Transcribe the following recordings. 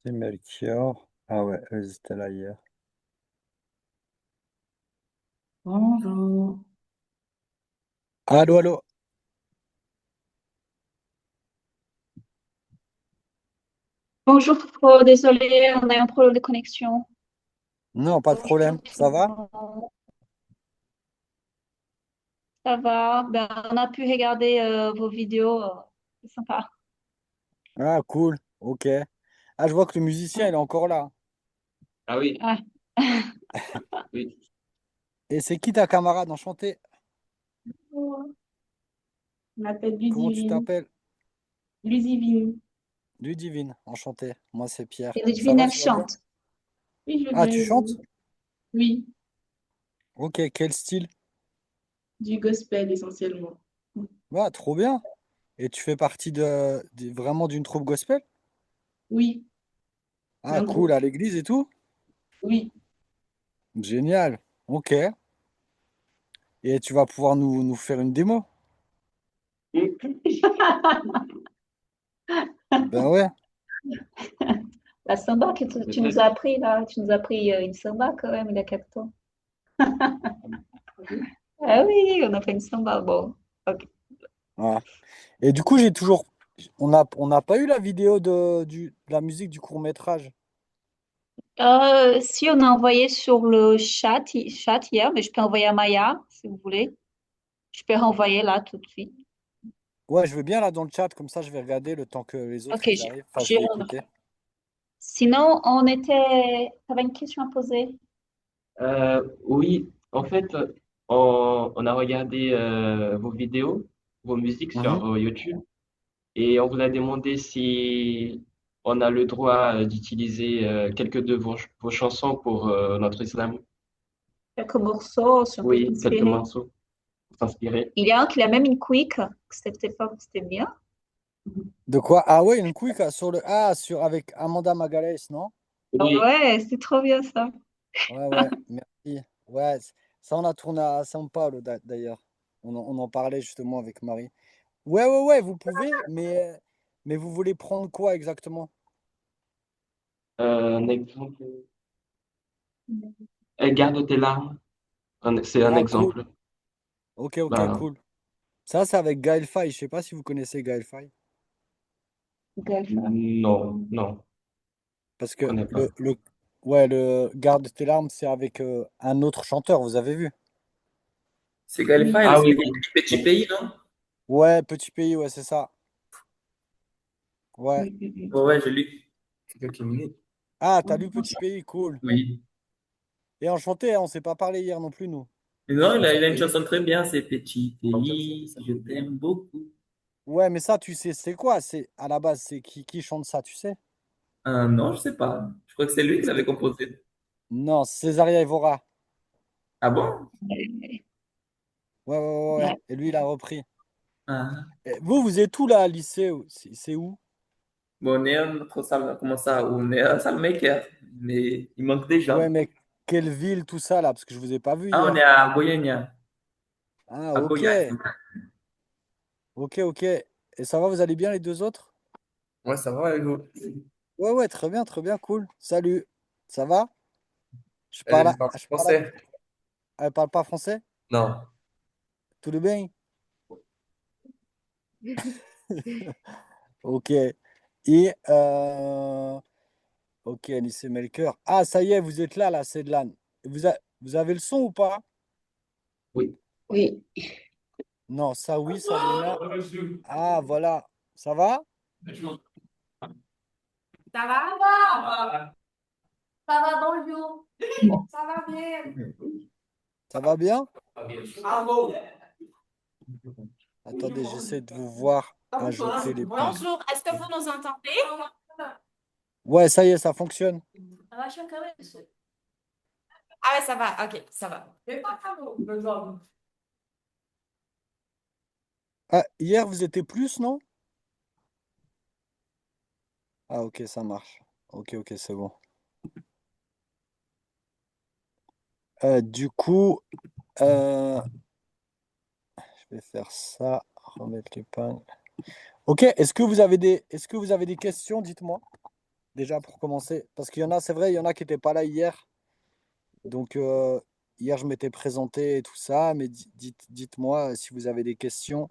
C'est Melchior. Ah ouais, elles étaient là hier. Bonjour. Allô, allô. Bonjour, désolé, on a un problème de connexion. Non, pas de Bonjour, problème. Ça va? ça va? Ben, on a pu regarder vos vidéos, c'est sympa. Ah, cool. Ok. Ah, je vois que le musicien, il est encore là. Ah oui, Ah. oui. Et c'est qui ta camarade? Enchanté. Je m'appelle Comment tu Ludivine. t'appelles? Ludivine. Ludivine. Enchanté. Moi, c'est Pierre. Et Ça Ludivine, va, elle tu vas bien? chante. Oui, je veux Ah, bien tu chantes? aider. Oui, Ok, quel style? du gospel essentiellement. Ouais, trop bien. Et tu fais partie vraiment d'une troupe gospel? Oui, Ah, un cool, groupe. à l'église et tout? Oui. Génial. Ok. Et tu vas pouvoir nous faire une démo? Ben ouais. La samba que tu nous as Peut-être. appris là, tu nous as appris une samba quand même il y a quelque temps. Ah oui, on a fait une samba. Bon, ok. Ouais. Et du coup, on n'a pas eu la vidéo de la musique du court-métrage. Si on a envoyé sur le chat hier, mais je peux envoyer à Maya si vous voulez. Je peux renvoyer là tout de suite. Ouais, je veux bien là dans le chat, comme ça je vais regarder le temps que les autres Ok, ils arrivent. Enfin, je vais écouter. sinon, on était. T'avais une question à poser? Oui, en fait, on a regardé vos vidéos, vos musiques Mhm. sur YouTube et on vous a demandé si on a le droit d'utiliser quelques de vos chansons pour notre islam. Quelques morceaux, si on peut Oui, quelques s'inspirer. morceaux pour s'inspirer. Il y a un qui a même une quick, que c'était pas, c'était bien. De quoi? Ah ouais, une quick avec Amanda Magalhaes, non? Oui, Ouais, c'est trop bien ça. Ouais, ouais, merci. Ouais, ça on a tourné à São Paulo d'ailleurs. On en parlait justement avec Marie. Ouais, ouais, ouais, vous pouvez, mais vous voulez prendre quoi exactement? un exemple. Garde tes larmes, c'est un Ah, cool. exemple. Ok, ok, Ben, cool. Ça, c'est avec Gaël Faye. Je sais pas si vous connaissez Gaël Faye. Galfa. non, non, Parce je que connais pas. ouais, le Garde tes larmes, c'est avec un autre chanteur, vous avez vu? C'est Galify, Ah c'est oui, le oui. petit Oui. pays, non? Ouais, Petit Pays, ouais, c'est ça. Ouais. Ouais, ouais, je l'ai. C'est quelques minutes. Ah, t'as lu Petit Pays, cool. Oui. Et enchanté, hein, on s'est pas parlé hier non plus, nous. Mais non, il a une chanson très bien, c'est Petit pays, je t'aime beaucoup. Ouais, mais ça, tu sais, c'est quoi? C'est à la base, c'est qui chante ça, tu sais? Ah non, je sais pas. Je crois que c'est lui qui l'avait composé. Non, Césaria Evora. Ah bon? Ouais, ouais, ouais, ouais. Ouais. Et lui, il a repris. Ah. Et vous êtes où là, à lycée? C'est où? Bon, on est à notre salle, comment ça? On est à la salle maker, mais il manque des Ouais, gens. mais quelle ville, tout ça là? Parce que je vous ai pas vu Ah, on est hier. à Goiânia, Ah, à ok. Goiás. Ok, ok. Et ça va, vous allez bien les deux autres? Ouais, ça va, et vous? Ouais, ouais, très bien, cool. Salut. Ça va? Elle parle Je parle français? elle parle pas français? Non. Tout le bien? Ok. Et, ok, lycée Melker. Ah, ça y est, vous êtes là, c'est de l'âne. Vous avez le son ou pas? Oui. Oui. Non, ça oui, ça Léna. Ah, voilà. Ça va? Ça va? Ça va, bonjour. Ça va bien. Ça va bien? Bravo. Attendez, j'essaie de vous voir ajouter les points. Bonjour, est-ce que vous nous entendez? Ouais, ça y est, ça fonctionne. Ça va, chacun, monsieur. Ah ouais, ça va, ok, ça va. Ah, hier, vous étiez plus, non? Ah, ok, ça marche. Ok, ok, c'est bon. Du coup, euh, je vais faire ça, remettre l'épingle. Ok, est-ce que vous avez des questions? Dites-moi. déjà pour commencer? Parce qu'il y en a, c'est vrai, il y en a qui n'étaient pas là hier. Donc, hier, je m'étais présenté et tout ça, mais dites-moi si vous avez des questions.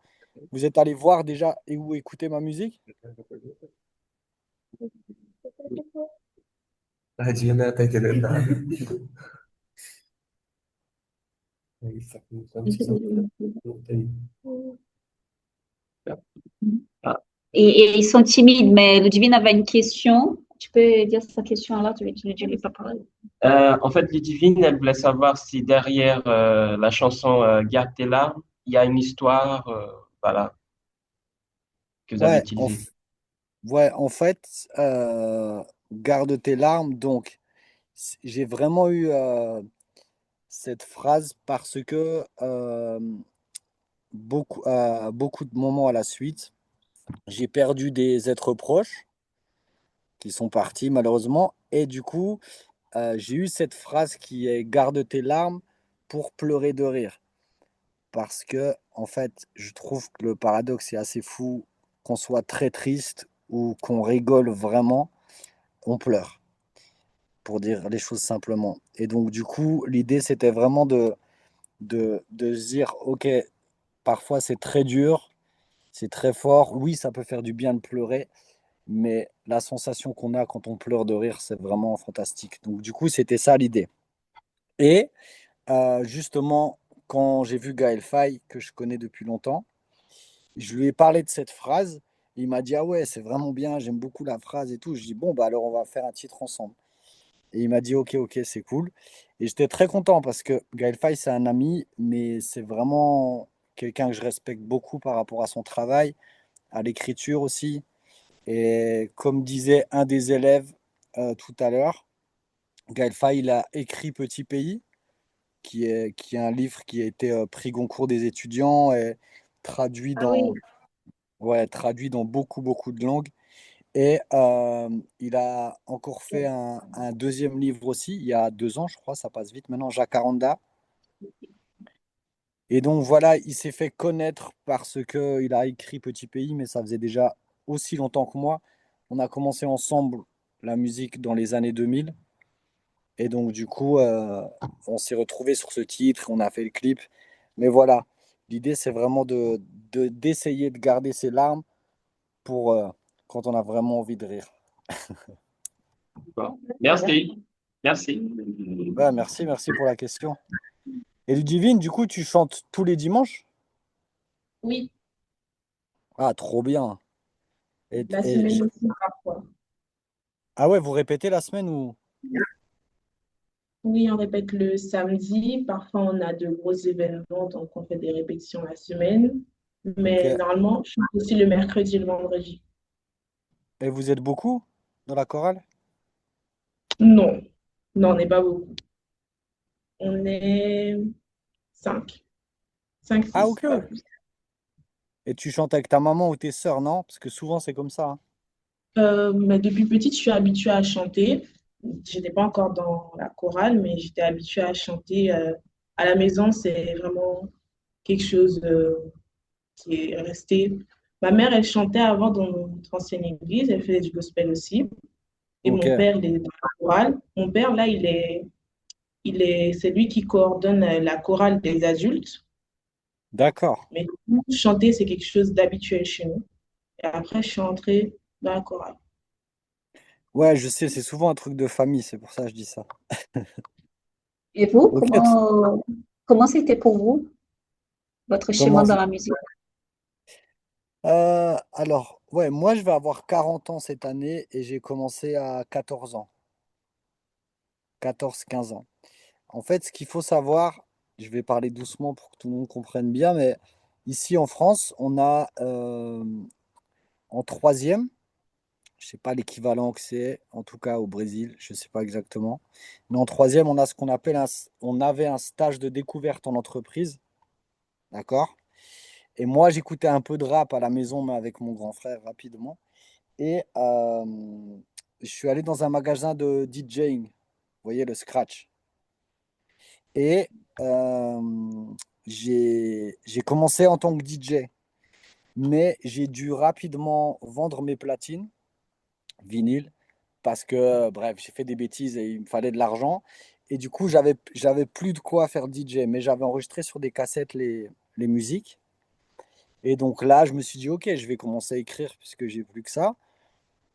Vous êtes allé voir déjà et où écouter ma musique? هجينا تاكلنا Ah. Et ils sont timides, mais Ludivine avait une question. Tu peux dire sa question là, tu ne dirais pas parler. En fait, Ludivine, elle voulait savoir si derrière la chanson Garde tes larmes, il y a une histoire, voilà, que vous avez Ouais, utilisée. ouais, en fait, garde tes larmes. Donc, j'ai vraiment eu cette phrase parce que beaucoup de moments à la suite, j'ai perdu des êtres proches qui sont partis malheureusement. Et du coup, j'ai eu cette phrase qui est garde tes larmes pour pleurer de rire. Parce que, en fait, je trouve que le paradoxe est assez fou, qu'on soit très triste ou qu'on rigole vraiment, on pleure, pour dire les choses simplement. Et donc, du coup, l'idée, c'était vraiment de se dire, ok, parfois c'est très dur, c'est très fort, oui, ça peut faire du bien de pleurer, mais la sensation qu'on a quand on pleure de rire, c'est vraiment fantastique. Donc, du coup, c'était ça l'idée. Et justement, quand j'ai vu Gaël Faye, que je connais depuis longtemps, je lui ai parlé de cette phrase. Il m'a dit, ah ouais, c'est vraiment bien, j'aime beaucoup la phrase et tout. Je dis, bon, bah alors on va faire un titre ensemble. Et il m'a dit, ok, ok, c'est cool. Et j'étais très content parce que Gaël Faye, c'est un ami, mais c'est vraiment quelqu'un que je respecte beaucoup par rapport à son travail, à l'écriture aussi. Et comme disait un des élèves tout à l'heure, Gaël Faye, il a écrit Petit Pays, qui est un livre qui a été prix Goncourt des étudiants et traduit Ah oui, dans, ouais, traduit dans beaucoup, beaucoup de langues. Et il a encore fait un deuxième livre aussi, il y a 2 ans, je crois, ça passe vite maintenant, Jacaranda. Et donc voilà, il s'est fait connaître parce qu'il a écrit Petit Pays, mais ça faisait déjà aussi longtemps que moi. On a commencé ensemble la musique dans les années 2000. Et donc du coup, on s'est retrouvés sur ce titre, on a fait le clip. Mais voilà, l'idée c'est vraiment d'essayer de garder ses larmes pour quand on a vraiment envie de rire. Bon. Merci. Merci. Ouais, merci pour la question. Et Ludivine, du coup, tu chantes tous les dimanches? Oui, Ah, trop bien. la semaine aussi parfois. Ah ouais, vous répétez la semaine ou? Oui, on répète le samedi. Parfois, on a de gros événements, donc on fait des répétitions la semaine. Ok. Mais normalement, je chante aussi le mercredi et le vendredi. Et vous êtes beaucoup dans la chorale? Non, non, on n'est pas beaucoup. On est cinq. Cinq, Ah, six, ok. pas plus. Et tu chantes avec ta maman ou tes sœurs, non? Parce que souvent c'est comme ça, hein. Mais depuis petite, je suis habituée à chanter. Je n'étais pas encore dans la chorale, mais j'étais habituée à chanter. À la maison, c'est vraiment quelque chose qui est resté. Ma mère, elle chantait avant dans notre ancienne église. Elle faisait du gospel aussi. Et Ok, mon père, il est dans la chorale. Mon père, là, c'est lui qui coordonne la chorale des adultes. d'accord. Mais chanter, c'est quelque chose d'habituel chez nous. Et après, je suis entrée dans la chorale. Ouais, je sais, c'est souvent un truc de famille, c'est pour ça que je dis ça. et vous, Ok, comment c'était pour vous, votre chemin comment... dans la musique? Alors, ouais, moi je vais avoir 40 ans cette année et j'ai commencé à 14 ans, 14 15 ans. En fait, ce qu'il faut savoir, je vais parler doucement pour que tout le monde comprenne bien, mais ici en France, on a en troisième, je sais pas l'équivalent que c'est, en tout cas au Brésil, je sais pas exactement, mais en troisième, on a ce qu'on appelle on avait un stage de découverte en entreprise, d'accord? Et moi, j'écoutais un peu de rap à la maison, mais avec mon grand frère rapidement. Et je suis allé dans un magasin de DJing, vous voyez, le scratch. Et j'ai commencé en tant que DJ, mais j'ai dû rapidement vendre mes platines, vinyle, parce que, bref, j'ai fait des bêtises et il me fallait de l'argent. Et du coup, j'avais plus de quoi faire DJ, mais j'avais enregistré sur des cassettes les musiques. Et donc là, je me suis dit, ok, je vais commencer à écrire puisque j'ai plus que ça.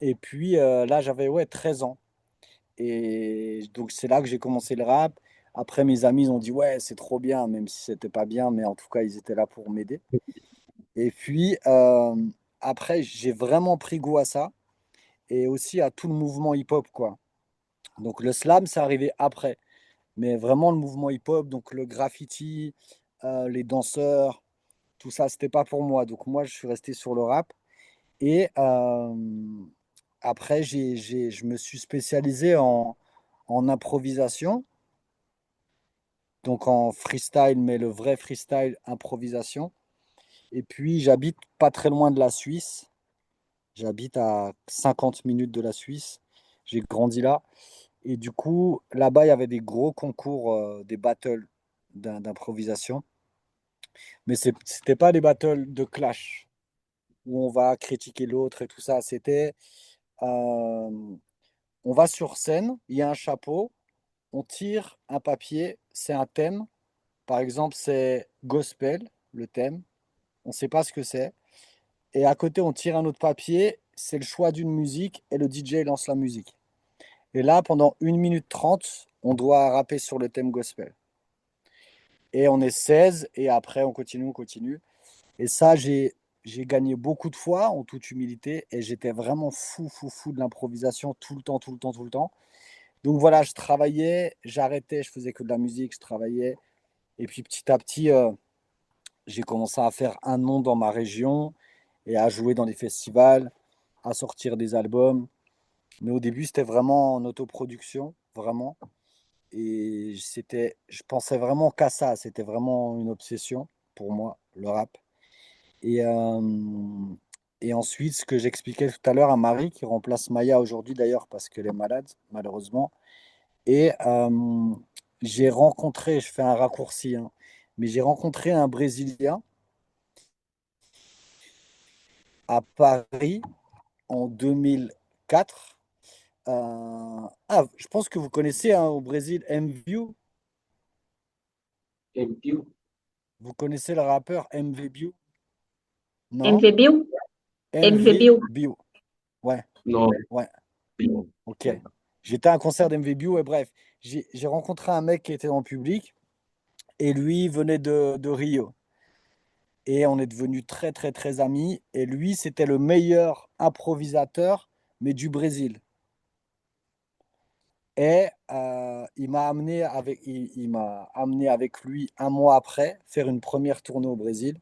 Et puis là, j'avais ouais, 13 ans. Et donc, c'est là que j'ai commencé le rap. Après, mes amis ils ont dit, ouais, c'est trop bien, même si c'était pas bien, mais en tout cas, ils étaient là pour m'aider. Et puis, après, j'ai vraiment pris goût à ça et aussi à tout le mouvement hip-hop, quoi. Donc, le slam, c'est arrivé après. Mais vraiment, le mouvement hip-hop, donc le graffiti, les danseurs, tout ça, c'était pas pour moi. Donc, moi, je suis resté sur le rap. Et après, je me suis spécialisé en improvisation, donc en freestyle, mais le vrai freestyle improvisation. Et puis, j'habite pas très loin de la Suisse. J'habite à 50 minutes de la Suisse. J'ai grandi là. Et du coup, là-bas, il y avait des gros concours, des battles d'improvisation. Mais c'était pas des battles de clash où on va critiquer l'autre et tout ça. Euh, on va sur scène, il y a un chapeau, on tire un papier, c'est un thème. Par exemple, c'est gospel, le thème. On ne sait pas ce que c'est. Et à côté, on tire un autre papier, c'est le choix d'une musique et le DJ lance la musique. Et là, pendant 1 minute 30, on doit rapper sur le thème gospel. Et on est 16 et après, on continue, on continue. Et ça, j'ai gagné beaucoup de fois, en toute humilité, et j'étais vraiment fou, fou, fou de l'improvisation tout le temps, tout le temps, tout le temps. Donc voilà, je travaillais, j'arrêtais, je faisais que de la musique, je travaillais. Et puis petit à petit, j'ai commencé à faire un nom dans ma région et à jouer dans des festivals, à sortir des albums. Mais au début, c'était vraiment en autoproduction, vraiment. Et je pensais vraiment qu'à ça. C'était vraiment une obsession pour moi, le rap. Et, et ensuite, ce que j'expliquais tout à l'heure à Marie, qui remplace Maya aujourd'hui d'ailleurs parce qu'elle est malade, malheureusement. Et j'ai rencontré, je fais un raccourci, hein, mais j'ai rencontré un Brésilien à Paris en 2004. Je pense que vous connaissez hein, au Brésil MVU. Et puis, Vous connaissez le rappeur MVBio? Non? MVBio? MVBio. MVBio. Ouais, non, ouais, ok. J'étais à un concert d'MVBio et bref, j'ai rencontré un mec qui était en public et lui venait de Rio. Et on est devenus très, très, très amis. Et lui, c'était le meilleur improvisateur, mais du Brésil. Et il m'a amené avec lui un mois après faire une première tournée au Brésil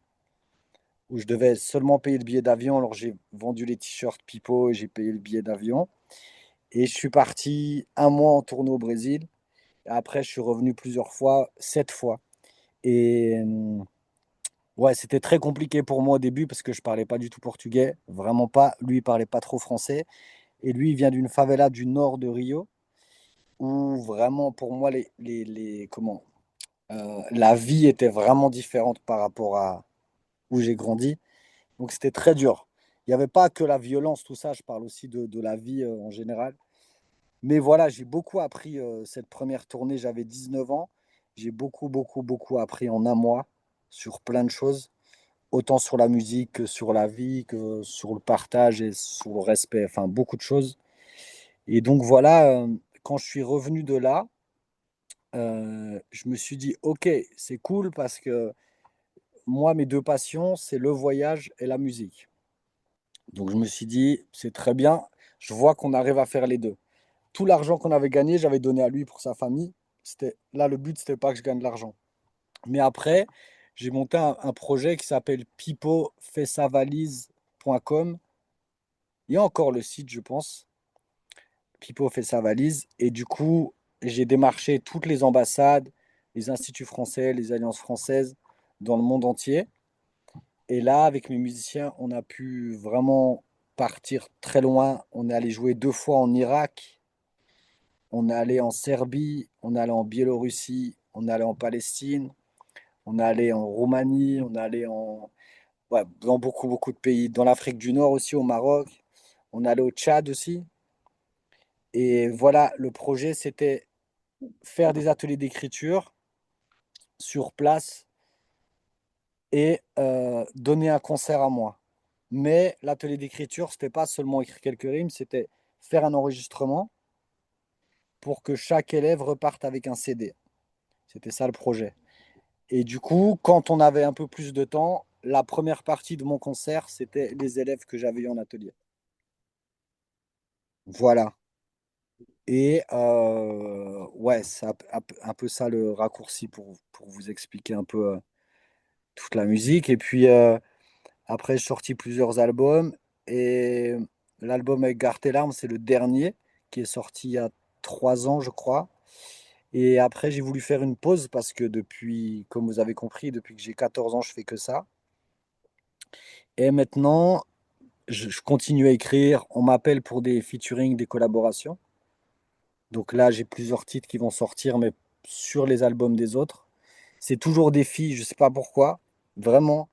où je devais seulement payer le billet d'avion. Alors j'ai vendu les t-shirts Pipo et j'ai payé le billet d'avion. Et je suis parti un mois en tournée au Brésil. Et après, je suis revenu plusieurs fois, 7 fois. Et ouais, c'était très compliqué pour moi au début parce que je parlais pas du tout portugais, vraiment pas. Lui, il parlait pas trop français. Et lui, il vient d'une favela du nord de Rio où vraiment pour moi la vie était vraiment différente par rapport à où j'ai grandi. Donc c'était très dur. Il n'y avait pas que la violence, tout ça, je parle aussi de la vie en général. Mais voilà, j'ai beaucoup appris cette première tournée, j'avais 19 ans. J'ai beaucoup, beaucoup, beaucoup appris en un mois sur plein de choses, autant sur la musique que sur la vie, que sur le partage et sur le respect, enfin beaucoup de choses. Et donc voilà, quand je suis revenu de là, je me suis dit, ok, c'est cool parce que moi, mes deux passions, c'est le voyage et la musique. Donc je me suis dit, c'est très bien, je vois qu'on arrive à faire les deux. Tout l'argent qu'on avait gagné, j'avais donné à lui pour sa famille. Là, le but, c'était pas que je gagne de l'argent. Mais après, j'ai monté un projet qui s'appelle pipofait-sa-valise.com. Il y a encore le site, je pense. Pipo fait sa valise. Et du coup, j'ai démarché toutes les ambassades, les instituts français, les alliances françaises dans le monde entier. Et là, avec mes musiciens, on a pu vraiment partir très loin. On est allé jouer 2 fois en Irak, on est allé en Serbie, on est allé en Biélorussie, on est allé en Palestine, on est allé en Roumanie, on est allé ouais, dans beaucoup, beaucoup de pays. Dans l'Afrique du Nord aussi, au Maroc. On est allé au Tchad aussi. Et voilà, le projet, c'était faire des ateliers d'écriture sur place et donner un concert à moi. Mais l'atelier d'écriture, c'était pas seulement écrire quelques rimes, c'était faire un enregistrement pour que chaque élève reparte avec un CD. C'était ça le projet. Et du coup, quand on avait un peu plus de temps, la première partie de mon concert, c'était les élèves que j'avais eu en atelier. Voilà. Et ouais, c'est un peu ça le raccourci pour vous expliquer un peu toute la musique. Et puis après, j'ai sorti plusieurs albums. Et l'album avec Gare tes larmes, c'est le dernier qui est sorti il y a 3 ans, je crois. Et après, j'ai voulu faire une pause parce que depuis, comme vous avez compris, depuis que j'ai 14 ans, je fais que ça. Et maintenant, je continue à écrire. On m'appelle pour des featuring, des collaborations. Donc là, j'ai plusieurs titres qui vont sortir, mais sur les albums des autres. C'est toujours des filles, je sais pas pourquoi. Vraiment,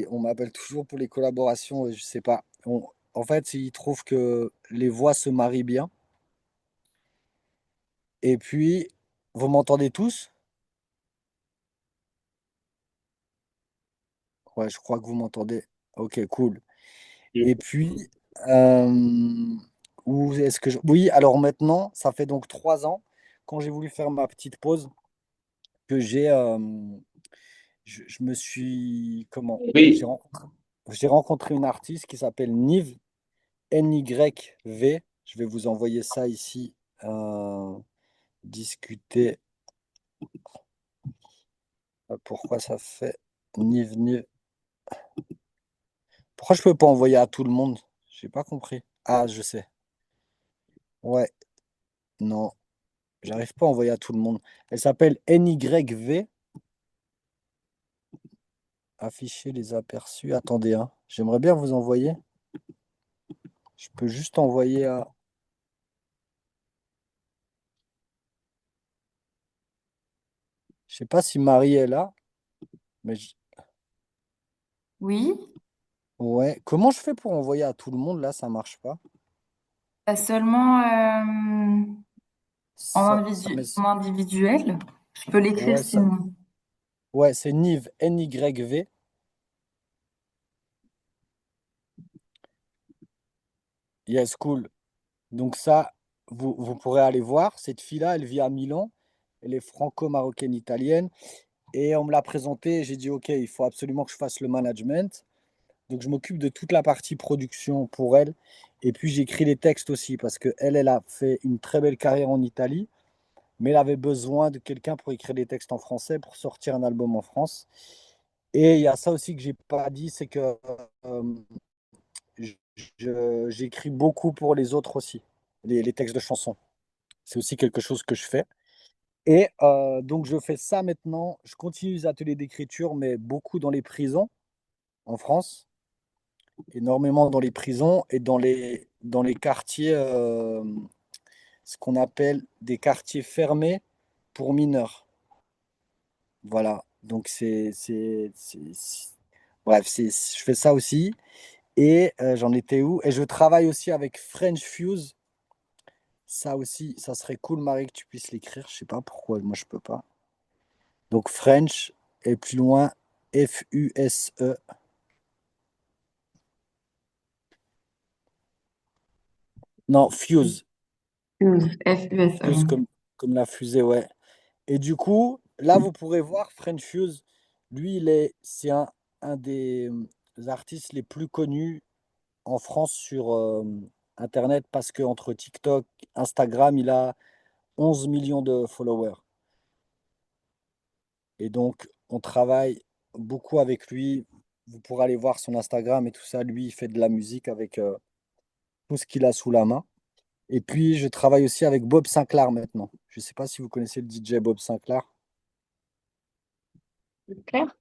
on m'appelle toujours pour les collaborations, je sais pas. En fait, ils trouvent que les voix se marient bien. Et puis, vous m'entendez tous? Ouais, je crois que vous m'entendez. Ok, cool. Et puis, euh, où est-ce que je... Oui, alors maintenant, ça fait donc 3 ans, quand j'ai voulu faire ma petite pause, que je me suis... Comment? Oui, J'ai rencontré une artiste qui s'appelle Nive, NYV. Je vais vous envoyer ça ici. Discuter. Pourquoi ça fait Nive, Nive? Pourquoi je peux pas envoyer à tout le monde? J'ai pas compris. Ah, je sais. Ouais, non, j'arrive pas à envoyer à tout le monde. Elle s'appelle NYV. Afficher les aperçus. Attendez, hein. J'aimerais bien vous envoyer. Je peux juste envoyer à. Je sais pas si Marie est là, mais Oui, ouais. Comment je fais pour envoyer à tout le monde là? Ça marche pas. seulement Ça en individuel. Je peux l'écrire ouais, ça. sinon. Ouais, c'est Nive, NYV. Yes, cool. Donc ça, vous pourrez aller voir. Cette fille-là, elle vit à Milan. Elle est franco-marocaine italienne. Et on me l'a présentée. J'ai dit, OK, il faut absolument que je fasse le management. Donc je m'occupe de toute la partie production pour elle. Et puis j'écris les textes aussi parce que elle a fait une très belle carrière en Italie, mais elle avait besoin de quelqu'un pour écrire des textes en français, pour sortir un album en France. Et il y a ça aussi que j'ai pas dit, c'est que euh, j'écris beaucoup pour les autres aussi, les textes de chansons. C'est aussi quelque chose que je fais. Et donc je fais ça maintenant. Je continue les ateliers d'écriture, mais beaucoup dans les prisons en France, énormément dans les prisons et dans les quartiers, ce qu'on appelle des quartiers fermés pour mineurs. Voilà. Donc bref, je fais ça aussi. Et j'en étais où? Et je travaille aussi avec French Fuse. Ça aussi, ça serait cool, Marie, que tu puisses l'écrire. Je sais pas pourquoi, moi je peux pas. Donc French et plus loin Fuse. Non, Fuse. Fuse, Fuse. Fuse comme la fusée, ouais. Et du coup, là, vous pourrez voir French Fuse. Lui, c'est un des artistes les plus connus en France sur Internet parce que entre TikTok, Instagram, il a 11 millions de followers. Et donc, on travaille beaucoup avec lui. Vous pourrez aller voir son Instagram et tout ça. Lui, il fait de la musique avec tout ce qu'il a sous la main. Et puis, je travaille aussi avec Bob Sinclair maintenant. Je ne sais pas si vous connaissez le DJ Bob Sinclair. Claire,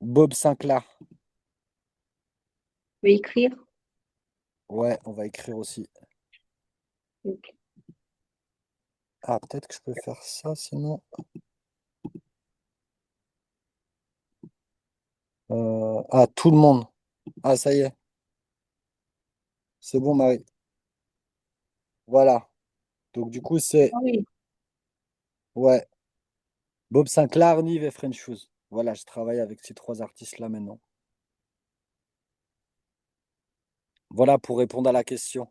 Bob Sinclair. je vais écrire. Ouais, on va écrire aussi. Ok. Ah, peut-être que je peux faire ça sinon. Ah, tout le monde. Ah, ça y est. C'est bon, Marie. Voilà. Donc du coup, c'est Ah oui. ouais, Bob Sinclair, Nive et French Shoes. Voilà, je travaille avec ces trois artistes-là maintenant. Voilà pour répondre à la question.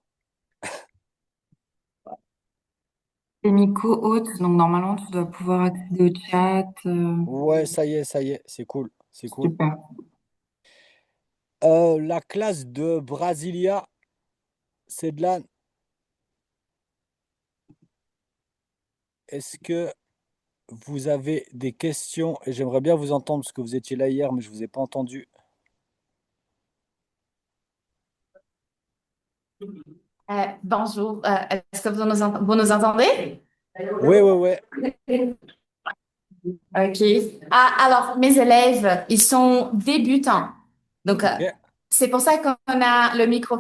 Les micros hautes, donc normalement tu dois pouvoir accéder au chat. Ouais, ça y est, c'est cool, c'est cool. Super. La classe de Brasilia, c'est de là. Est-ce que vous avez des questions? Et j'aimerais bien vous entendre parce que vous étiez là hier, mais je vous ai pas entendu. Bonjour, est-ce que vous nous entendez? Ouais, ouais, ouais. OK. Ah, alors, mes élèves, ils sont débutants. Donc, Ok, c'est pour ça qu'on a le micro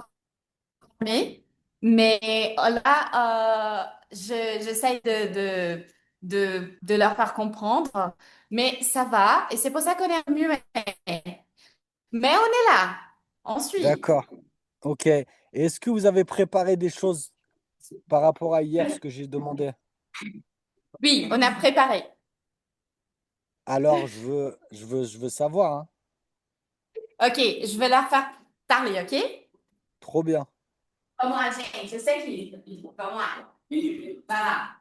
fermé. Mais là, j'essaye de leur faire comprendre. Mais ça va. Et c'est pour ça qu'on est mieux. Mais on est là. On suit. d'accord. Ok. Et est-ce que vous avez préparé des choses par rapport à hier, ce que j'ai demandé? Oui, on a préparé. Alors, je veux savoir, hein. OK, je vais leur faire parler, OK? Trop bien. Vamos lá, gente. Eu sei que. Vamos lá. Vai lá.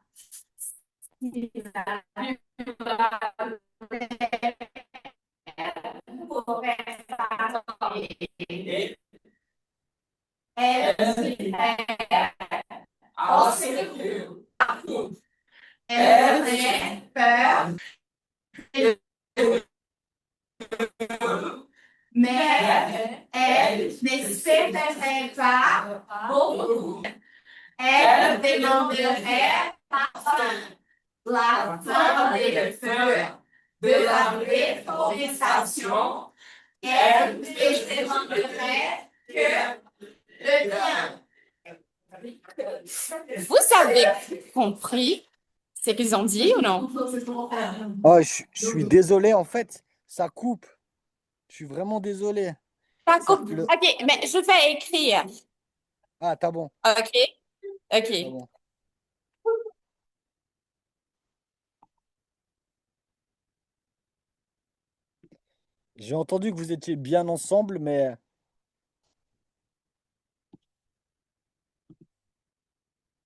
Mais elle n'espérait pas beaucoup. Elle demanderait la fin des feux de la déforestation. Elle demanderait que le bien. Vous avez compris ce qu'ils ont dit ou non? Oh, je suis désolé, en fait, ça coupe. Je suis vraiment désolé. Pas Ça, compris. OK, mais je vais écrire. Ah, t'as bon, OK, t'as OK. bon. J'ai entendu que vous étiez bien ensemble, mais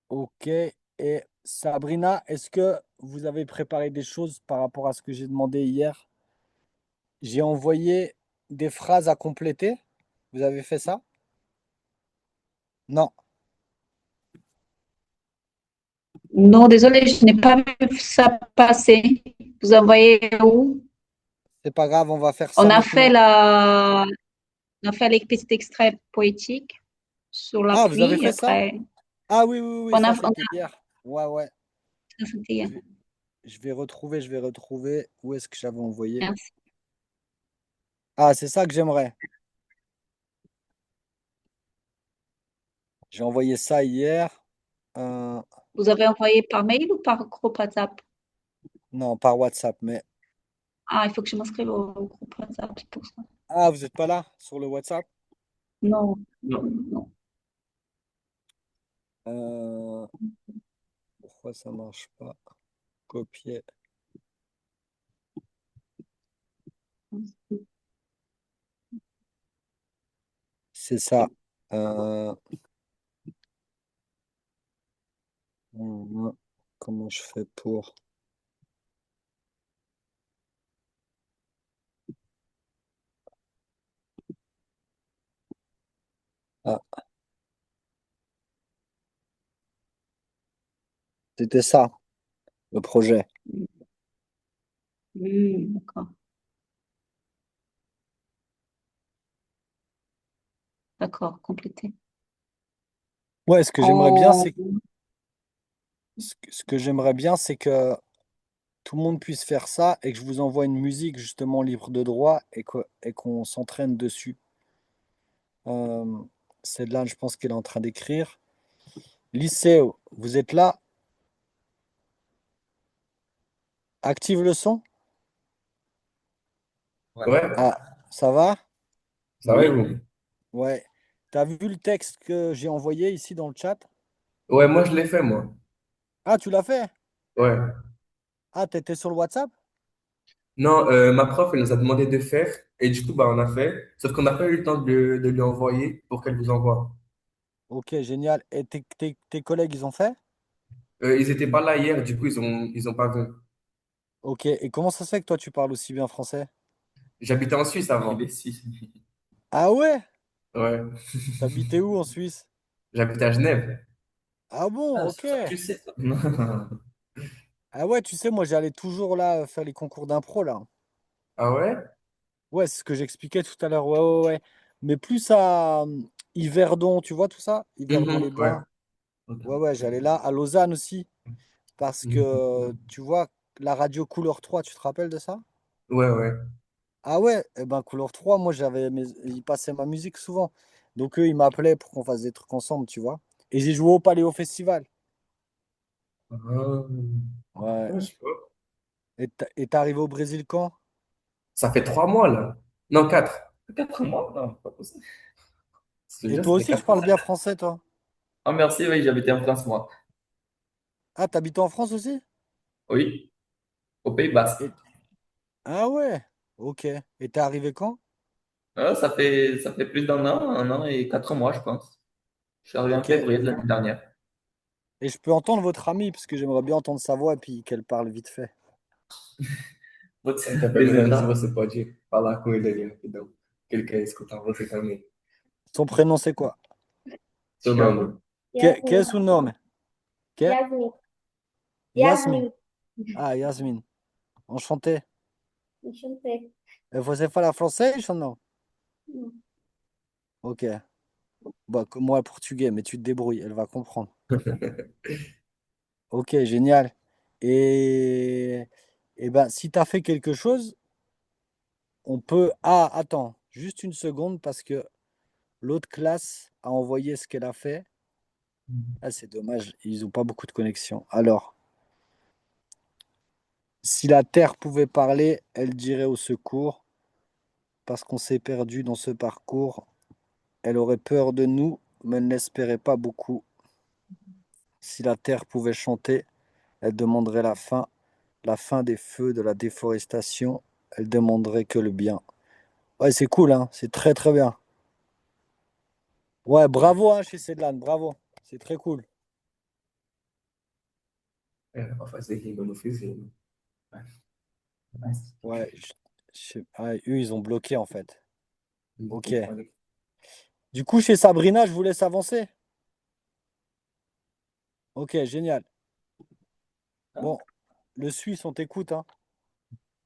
ok. Et Sabrina, est-ce que vous avez préparé des choses par rapport à ce que j'ai demandé hier? J'ai envoyé des phrases à compléter. Vous avez fait ça? Non, Non, désolé, je n'ai pas vu ça passer. Vous envoyez où? c'est pas grave, on va faire On ça a fait maintenant. on a fait les petits extraits poétiques sur la Ah, vous avez pluie. fait ça? Après, Ah oui, oui, oui, on ça a, on c'était hier. Ouais, ouais. a fait, Je vais, je vais retrouver. Où est-ce que j'avais envoyé? merci. Ah, c'est ça que j'aimerais. J'ai envoyé ça hier. Euh, Vous avez envoyé par mail ou par groupe WhatsApp? non, par WhatsApp, mais. Ah, il faut que je m'inscrive au groupe WhatsApp, c'est pour ça. Ah, vous n'êtes pas là sur le WhatsApp? Non, Non. non. Euh, pourquoi ça marche pas? Copier. C'est ça. Euh, comment je fais pour. Ah, c'était ça, le projet. D'accord, d'accord, complété. Ouais, ce que j'aimerais bien, En- c'est ce que j'aimerais bien, c'est que tout le monde puisse faire ça et que je vous envoie une musique justement libre de droit et qu'on s'entraîne dessus. Euh, celle-là, je pense qu'elle est en train d'écrire. Lycéo, vous êtes là? Active le son? Ouais, Ouais, Ah, ça va? ça va et vous? Ouais. T'as vu le texte que j'ai envoyé ici dans le chat? Ouais, moi, je l'ai fait, moi. Ah, tu l'as fait? Ouais. Ah, t'étais sur le WhatsApp? Non, ma prof, elle nous a demandé de faire, et du coup, bah, on a fait, sauf qu'on n'a pas eu le temps de lui envoyer pour qu'elle vous envoie. Ok, génial. Et tes collègues, ils ont fait? Ils étaient pas là hier, du coup, ils ont pas vu. Ok, et comment ça se fait que toi, tu parles aussi bien français? J'habitais en Suisse Il est avant. si. Ah ouais? Ouais. T'habitais où en Suisse? J'habitais à Genève. Ah bon, Ah, ok. c'est ça que tu sais, ça. Ah ouais, tu sais, moi, j'allais toujours là faire les concours d'impro, là. Ah ouais? Ouais, c'est ce que j'expliquais tout à l'heure. Ouais, ouais, ouais. Mais plus à Yverdon, tu vois tout ça? Mhm, ouais. Yverdon-les-Bains. Ouais, ouais, j'allais là. À Lausanne aussi. Parce Mhm. que, tu vois, la radio Couleur 3, tu te rappelles de ça? Ouais, ouais. Ah ouais, eh ben Couleur 3, moi, ils passaient ma musique souvent. Donc, eux, ils m'appelaient pour qu'on fasse des trucs ensemble, tu vois. Et j'ai joué au Paléo Festival. Ah, Ouais. ouais, je sais pas. Et t'es arrivé au Brésil quand? Ça fait 3 mois, là. Non, 4. 4 mois? Non, pas possible. Je te Et jure, toi ça fait aussi, tu 4 mois. parles bien français, toi? Ah, merci, oui, j'habitais en France, moi. Ah, t'habites en France aussi? Oui, au Pays Basque. Et... Ah ouais, ok. Et t'es arrivé quand? Ça fait plus d'un an et 4 mois, je pense. Je suis arrivé en Ok. février de l'année dernière. Et je peux entendre votre amie, parce que j'aimerais bien entendre sa voix et puis qu'elle parle vite fait. Você Tá fez perguntando se já? você pode falar com ele ali rapidão. Que ele quer escutar você também. Son prénom, c'est quoi? Seu Tchau. nome? Quel est Yasmin. son nom? Que? Yasmin. Yasmin. Yasmin. Ah, Yasmin. Enchanté. Enchantei. Você fala français ou non? Hum. Ok. Bah, comme moi, portugais, mais tu te débrouilles, elle va comprendre. Ok, génial. Et, et ben, si tu as fait quelque chose, on peut. Ah, attends, juste une seconde, parce que l'autre classe a envoyé ce qu'elle a fait. Ah, c'est dommage, ils n'ont pas beaucoup de connexion. Alors, si la Terre pouvait parler, elle dirait au secours, parce qu'on s'est perdu dans ce parcours. Elle aurait peur de nous, mais elle n'espérait pas beaucoup. Si la Terre pouvait chanter, elle demanderait la fin des feux, de la déforestation. Elle demanderait que le bien. Ouais, c'est cool, hein, c'est très très bien. Ouais, bravo, hein, chez Cédlan, bravo. C'est très cool. Era pra fazer rima, eu não fiz rima. Ouais, ah, eux, ils ont bloqué en fait. Ok. Du coup, chez Sabrina, je vous laisse avancer. Ok, génial. Bon, le Suisse, on t'écoute, hein.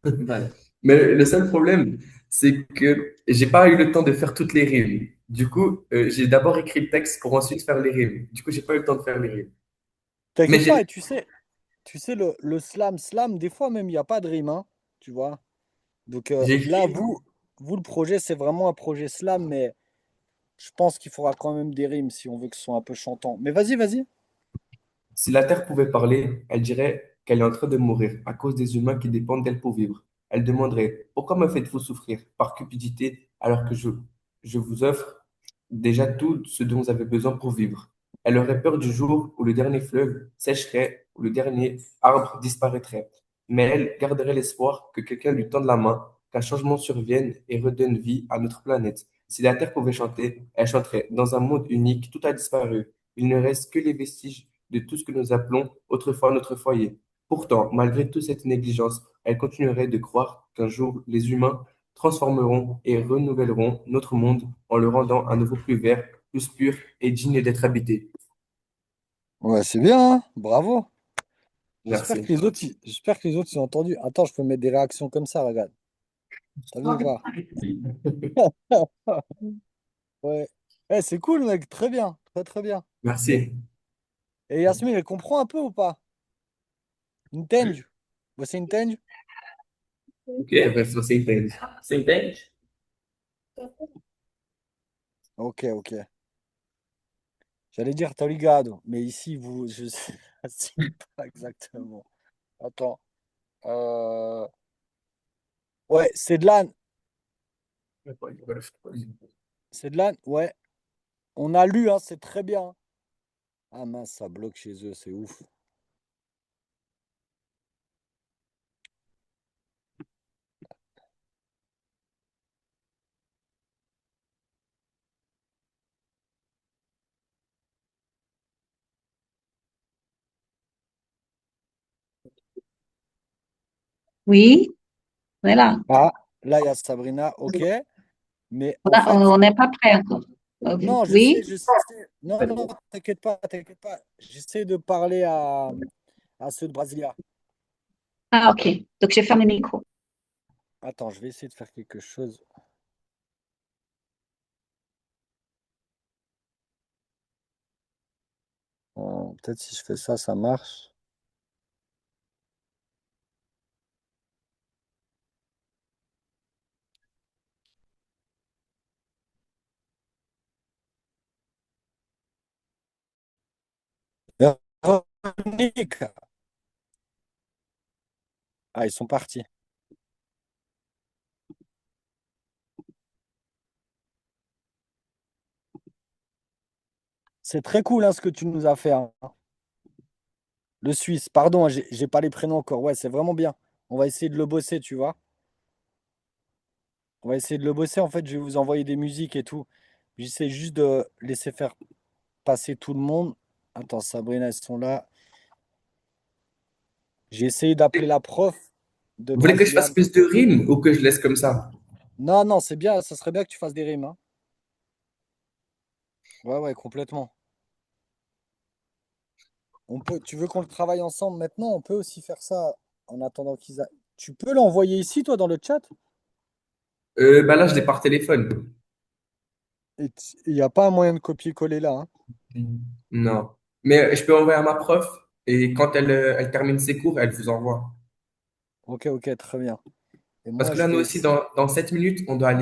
Vai. Mais le seul problème, c'est que j'ai pas eu le temps de faire toutes les rimes. Du coup, j'ai d'abord écrit le texte pour ensuite faire les rimes. Du coup, j'ai pas eu le temps de faire les rimes. Mais T'inquiète pas, j'ai et tu sais, le slam, des fois même, il n'y a pas de rime, hein, tu vois. Donc j'ai là, écrit. vous, le projet, c'est vraiment un projet slam, mais je pense qu'il faudra quand même des rimes si on veut que ce soit un peu chantant. Mais vas-y, vas-y. Si la Terre pouvait parler, elle dirait qu'elle est en train de mourir à cause des humains qui dépendent d'elle pour vivre. Elle demanderait: pourquoi me faites-vous souffrir par cupidité alors que je vous offre déjà tout ce dont vous avez besoin pour vivre? Elle aurait peur du jour où le dernier fleuve sécherait, où le dernier arbre disparaîtrait. Mais elle garderait l'espoir que quelqu'un lui tende la main, qu'un changement survienne et redonne vie à notre planète. Si la Terre pouvait chanter, elle chanterait: dans un monde unique, tout a disparu. Il ne reste que les vestiges de tout ce que nous appelons autrefois notre foyer. Pourtant, malgré toute cette négligence, elle continuerait de croire qu'un jour les humains transformeront et renouvelleront notre monde en le rendant à nouveau plus vert, plus pur et digne d'être habité. Ouais, c'est bien, hein, bravo. Merci. J'espère que les autres ils ont entendu. Attends, je peux mettre des réactions comme ça, regarde. T'as vu ou pas? Ouais. Eh, c'est cool, mec, très bien, très très bien. Merci. Et Yasmine, elle comprend un peu ou pas? Entende? Você entende? O Deixa eu quê? ver se você entende. Você entende? Ok, ok. J'allais dire t'as ligado, mais ici, je sais pas exactement. Attends. Euh, Ouais, c'est de l'âne, ouais. On a lu, hein, c'est très bien. Ah mince, ça bloque chez eux, c'est ouf. Oui, voilà. Ah, là, il y a Sabrina, ok. Mais On en fait, on n'est pas prêt encore. non, Oui. je sais. Non, non, t'inquiète pas, t'inquiète pas. J'essaie de parler à ceux de Brasilia. Ah, ok. Donc, je ferme le micro. Attends, je vais essayer de faire quelque chose. Peut-être si je fais ça, ça marche. Véronique. Ah, ils sont partis. C'est très cool hein, ce que tu nous as fait, hein. Le Suisse, pardon, hein, j'ai pas les prénoms encore. Ouais, c'est vraiment bien. On va essayer de le bosser, tu vois. On va essayer de le bosser. En fait, je vais vous envoyer des musiques et tout. J'essaie juste de laisser faire passer tout le monde. Attends, Sabrina, elles sont là. J'ai essayé d'appeler la prof de Vous voulez que je fasse Brasiliane. plus de rimes ou que je laisse comme ça? Non, non, c'est bien. Ça serait bien que tu fasses des rimes, hein. Ouais, ouais, complètement. On peut, tu veux qu'on le travaille ensemble maintenant? On peut aussi faire ça en attendant qu'ils a... Tu peux l'envoyer ici, toi, dans le chat? Bah là, je l'ai par téléphone. Et il n'y a pas un moyen de copier-coller là, hein. Non. Mais je peux envoyer à ma prof et quand elle termine ses cours, elle vous envoie. Ok, ok, très bien. Et Parce moi, que je là, nous vais aussi, essayer. dans 7 minutes, on doit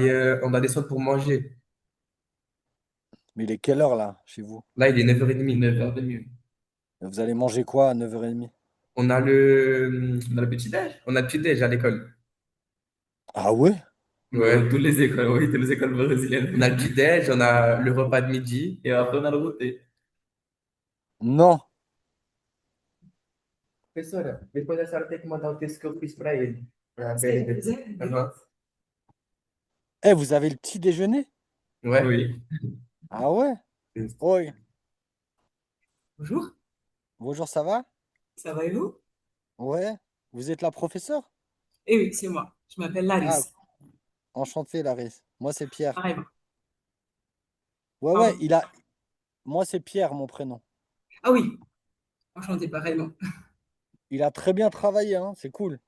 descendre pour manger. Mais il est quelle heure là, chez vous? Là, il est 9h30, 9h30. Vous allez manger quoi à 9h30? On a le petit-déj. On a le petit-déj à l'école. Ah ouais? Ouais. Toutes les écoles, oui, toutes les écoles On a le brésiliennes. petit-déj, on a le repas de midi. Et après, on a le goûter. Non. Professora, depois a senhora tem que mandar o texto que eu fiz para ele. Pra ver ele. Aham. Eh, vous avez le petit déjeuner? Ouais. Oui. Ah ouais? Oui. Bonjour, Bonjour, ça va? ça va et vous? Ouais. Vous êtes la professeure? Eh oui, c'est moi. Je m'appelle Ah, Laris. enchanté, Larry. Moi, c'est Pierre. Pareillement. Ouais, ouais, Pardon? il a. Moi, c'est Pierre, mon prénom. Ah oui, enchanté pareillement. Il a très bien travaillé, hein. C'est cool.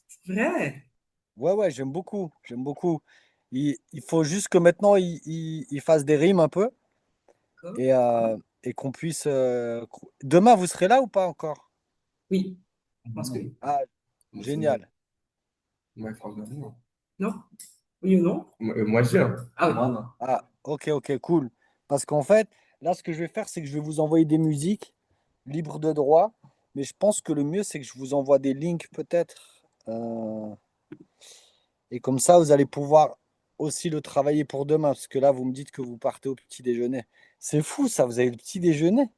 C'est vrai? Ouais, ouais, j'aime beaucoup. J'aime beaucoup. Il faut juste que maintenant, il fasse des rimes un peu D'accord. et qu'on puisse. Demain, vous serez là ou pas encore? Oui, je pense que oui. Ah, Moi, c'est non. génial. Moi, franchement, non. Non? Oui ou non? Moi, je viens. Ah oui. Moi, non. Ah, ok, ok, cool. Parce qu'en fait, là, ce que je vais faire, c'est que je vais vous envoyer des musiques libres de droit. Mais je pense que le mieux, c'est que je vous envoie des links peut-être. Et comme ça, vous allez pouvoir aussi le travailler pour demain. Parce que là, vous me dites que vous partez au petit déjeuner. C'est fou, ça, vous avez le petit déjeuner.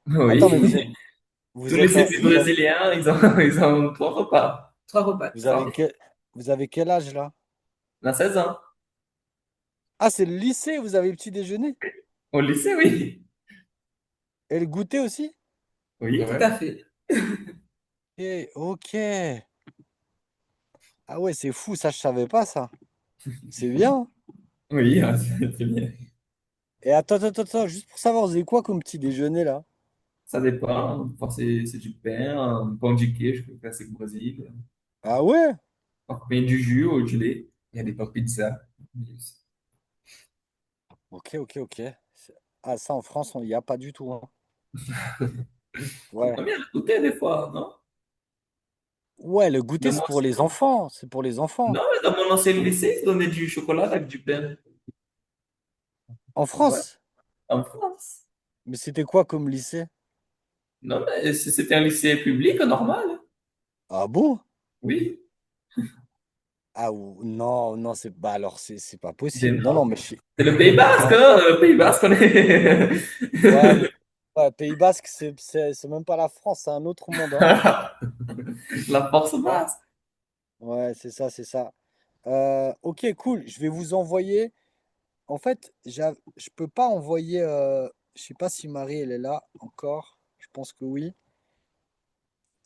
Attends, mais Oui. Tous vous les êtes un- cités vous avez, brésiliens, ils ont trois repas. Trois repas. vous Tout à avez fait. vous avez quel âge là? On a 16 ans. Ah, c'est le lycée, vous avez le petit déjeuner? Au lycée, oui. Et le goûter aussi? Oui. Tout Ouais. à fait. Ok, ok. Ah ouais, c'est fou, ça, je savais pas ça. C'est bien. Oui, c'est bien. Et attends, attends, attends, juste pour savoir, vous avez quoi comme petit déjeuner là? Ça dépend. Parfois, c'est du pain, un pão de queijo, que c'est au Brésil. Ah ouais? Parfois, bien du jus ou du lait. Il y a des pains pizza. Ok, ok, ok. Ah, ça en France, il n'y a pas du tout, hein. Ouais. On bien le goûter des fois, non? Ouais, le goûter, Dans c'est mon, pour les enfants. C'est pour les enfants. non, mais dans mon ancien lycée, ils donnaient du chocolat avec du pain. En Ouais, France? en France. Mais c'était quoi comme lycée? Non, mais c'était un lycée public normal. Ah bon? Oui. Ah non, non, c'est bah alors c'est pas Des possible. Non, non, noms. mais C'est le Pays Basque, non. hein, le Pays Basque, on est. Ouais, Ouais, Pays Basque, c'est même pas la France, c'est un autre monde, hein. La force basse. Ouais, c'est ça, c'est ça. Ok, cool. Je vais vous envoyer. En fait, je peux pas envoyer. Je sais pas si Marie, elle est là encore. Je pense que oui.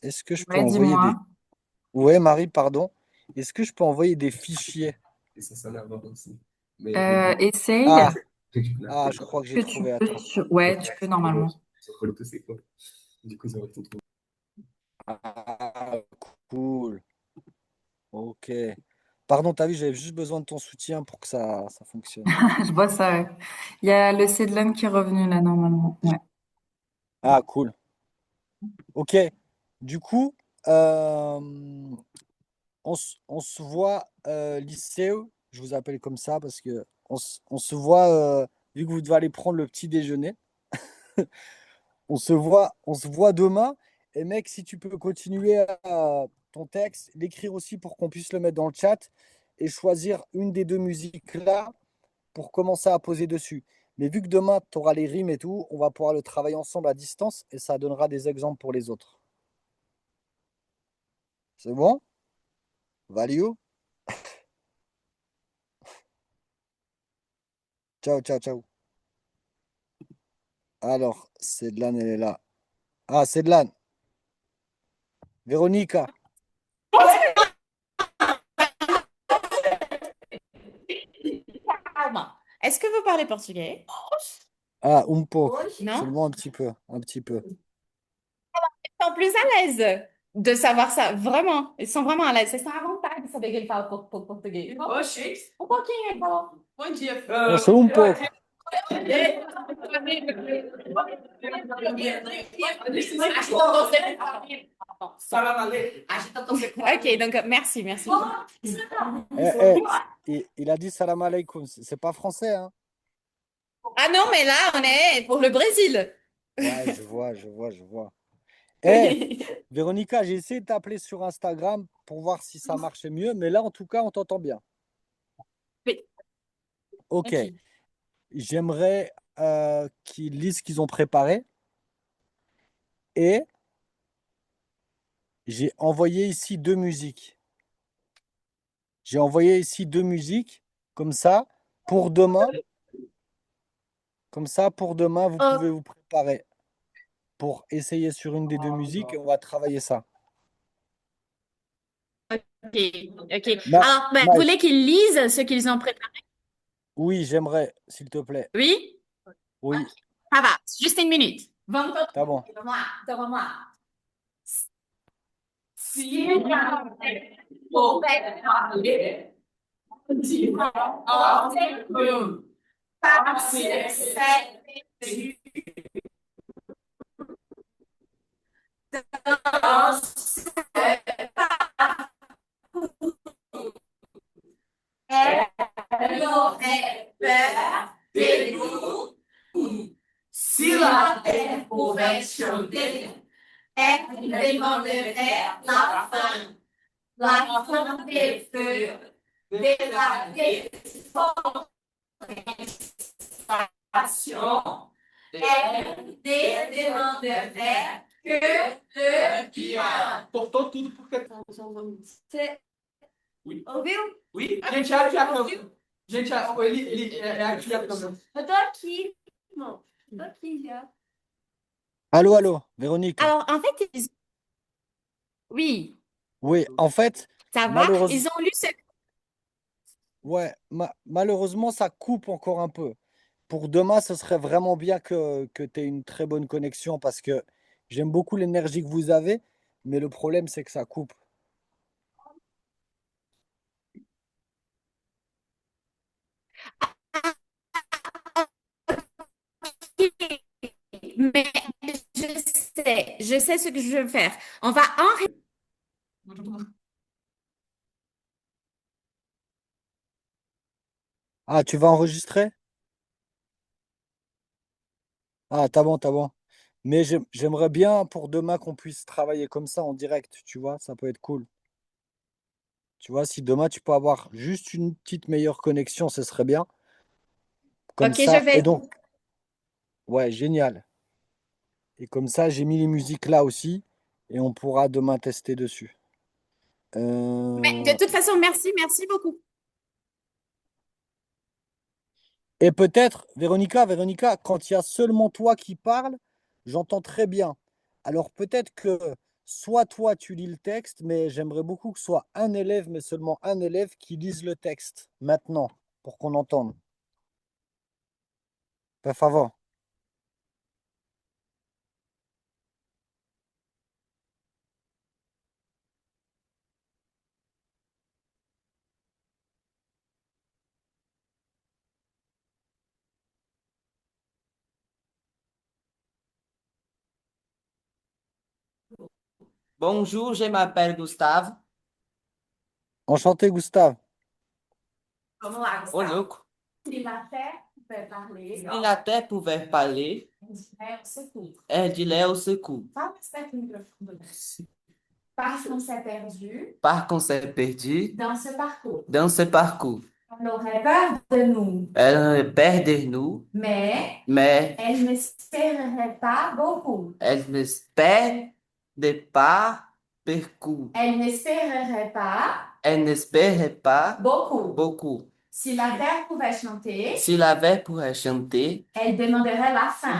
Est-ce que je peux Ouais, envoyer des. dis-moi. Ouais, Marie, pardon. Est-ce que je peux envoyer des fichiers? Et ça n'a pas aussi. Mais Essaye. Ah, récupère ah, je pas. crois que j'ai Que tu trouvé. peux Attends. Ouais, tu peux normalement. Ça colle tous, c'est quoi? Du coup, ça va tout trouver. Ah, cool. Ok. Pardon, t'as vu, j'avais juste besoin de ton soutien pour que ça fonctionne. Je vois ça, ouais. Il y a le Cédlan qui est revenu là, normalement. Ouais. Ah, cool. Ok. Du coup, euh, on se voit lycée. Je vous appelle comme ça parce que on se voit, vu que vous devez aller prendre le petit déjeuner. On se voit demain. Et mec, si tu peux continuer ton texte, l'écrire aussi pour qu'on puisse le mettre dans le chat et choisir une des deux musiques là pour commencer à poser dessus. Mais vu que demain, tu auras les rimes et tout, on va pouvoir le travailler ensemble à distance et ça donnera des exemples pour les autres. C'est bon? Value? Ciao, ciao, ciao. Alors, Cédlan, elle est là. Ah, Cédlan. Véronica. Calma. Est-ce que vous parlez portugais? Ah, un pouco. Non? Seulement un petit peu. Un petit peu. Ils sont plus à l'aise de savoir ça, vraiment. Ils sont vraiment à l'aise. Vocês estão à vontade de saber que ele fala português. Oxi. Um pouquinho, então. Bom dia. Non, c'est un pouco. Ok, donc merci, merci. Il a dit salam alaikum. C'est pas français, hein? Ah non, mais là, on est pour le Brésil. Ouais, je vois, je vois, je vois. Eh, Véronica, j'ai essayé de t'appeler sur Instagram pour voir si ça marchait mieux, mais là, en tout cas, on t'entend bien. Oui. Ok. Ok. J'aimerais qu'ils lisent ce qu'ils ont préparé. Et j'ai envoyé ici deux musiques. J'ai envoyé ici deux musiques. Comme ça, pour demain, vous Oh, pouvez vous préparer pour essayer sur une des deux musiques et on va travailler ça. ok, ok. Ma- Alors, ben, vous Mike, voulez qu'ils lisent ce qu'ils ont préparé? oui, j'aimerais, s'il te plaît. Oui? Oui, Ça va, juste une minute. Vamos t'as bon. vamos lá, então vamos lá. Se for valer de ordem, passe sete si la terre pouvait chanter, elle demanderait la fin des feux, de la déforestation. Elle demanderait que le bien. Cortou tudo porque. Você Oui. ouviu? Oui. Gente, abre a câmera. Gente, ele é aqui a câmera. Eu tô aqui, irmão. Tô aqui já. Allô, allô, Véronique. Alors, en fait, oui, Oui, en fait, ça va. malheureusement, Ils ont lu ce. ouais, malheureusement, ça coupe encore un peu. Pour demain, ce serait vraiment bien que tu aies une très bonne connexion parce que j'aime beaucoup l'énergie que vous avez, mais le problème, c'est que ça coupe. Mais je sais ce que je veux faire. On va enregistrer. Ah, tu vas enregistrer? Ah, t'as bon, t'as bon. Mais j'aimerais bien pour demain qu'on puisse travailler comme ça en direct, tu vois, ça peut être cool. Tu vois, si demain tu peux avoir juste une petite meilleure connexion, ce serait bien. Comme Ok, je ça. Et vais. donc, ouais, génial. Et comme ça, j'ai mis les musiques là aussi. Et on pourra demain tester dessus. Mais de toute façon, merci beaucoup. Et peut-être, Véronica, quand il y a seulement toi qui parles, j'entends très bien. Alors peut-être que soit toi tu lis le texte, mais j'aimerais beaucoup que ce soit un élève, mais seulement un élève qui lise le texte maintenant, pour qu'on entende. Per favor. Bonjour, je m'appelle Gustave. Enchanté, Gustave. Vamos lá, Ô, Gustavo. louco. Se la terre pouvait parler, Se la terre pouvait parler, elle secoue. elle dirait au secours. Fala mais perto do microfone. Parce qu'on s'est perdu Par qu'on s'est perdu dans ce parcours. dans ce parcours. Elle aurait peur de nous, Elle perd de nous, mais elle n'espérait pas beaucoup. elle ne perd de pas parcours. Elle n'espérerait pas Elle n'espérait pas beaucoup. beaucoup. Si la terre pouvait chanter, Si la terre pourrait chanter, elle demanderait la fin.